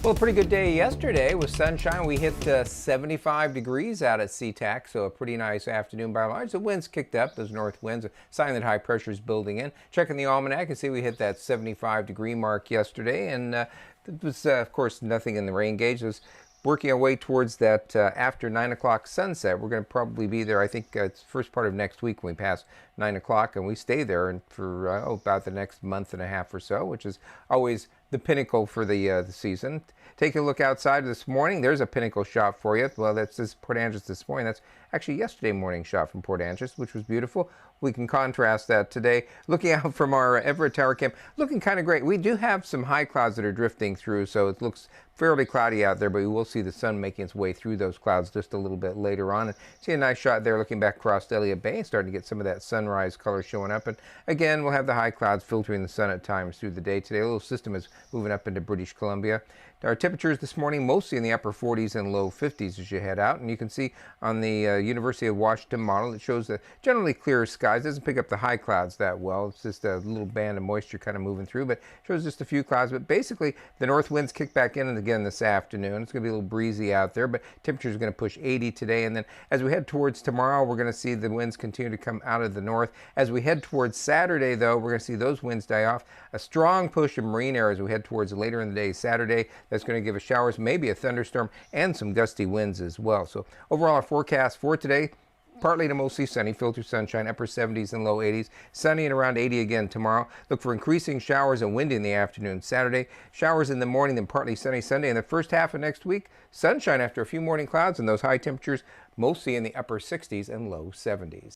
Well, a pretty good day yesterday with sunshine. We hit 75 degrees out at SeaTac, so a pretty nice afternoon by and large. The winds kicked up, those north winds, a sign that high pressure is building in. Checking the almanac, you can see we hit that 75-degree mark yesterday, and it was, of course, nothing in the rain gauge. It was working our way towards that after 9 o'clock sunset. We're going to probably be there, I think it's first part of next week when we pass 9 o'clock, and we stay there and for about the next month and a half or so, which is always the pinnacle for the season. Take a look outside this morning. There's a pinnacle shot for you. Well, that's this Port Angeles this morning. That's actually yesterday morning shot from Port Angeles, which was beautiful. We can contrast that today. Looking out from our Everett Tower Camp, looking kind of great. We do have some high clouds that are drifting through, so it looks fairly cloudy out there, but we will see the sun making its way through those clouds just a little bit later on. And see a nice shot there looking back across Elliott Bay, starting to get some of that sunrise color showing up. And again, we'll have the high clouds filtering the sun at times through the day today. A little system is moving up into British Columbia. Our temperatures this morning mostly in the upper 40s and low 50s as you head out. And you can see on the University of Washington model, it shows the generally clear skies. It doesn't pick up the high clouds that well. It's just a little band of moisture kind of moving through, but shows just a few clouds. But basically, the north winds kick back in and again this afternoon. It's going to be a little breezy out there, but temperatures are going to push 80 today. And then as we head towards tomorrow, we're going to see the winds continue to come out of the north. As we head towards Saturday, though, we're going to see those winds die off. A strong push of marine air as we head towards later in the day Saturday. That's going to give us showers, maybe a thunderstorm, and some gusty winds as well. So overall, our forecast for today, partly to mostly sunny, filter sunshine, upper 70s and low 80s. Sunny and around 80 again tomorrow. Look for increasing showers and wind in the afternoon Saturday. Showers in the morning, then partly sunny Sunday. In the first half of next week, sunshine after a few morning clouds and those high temperatures, mostly in the upper 60s and low 70s.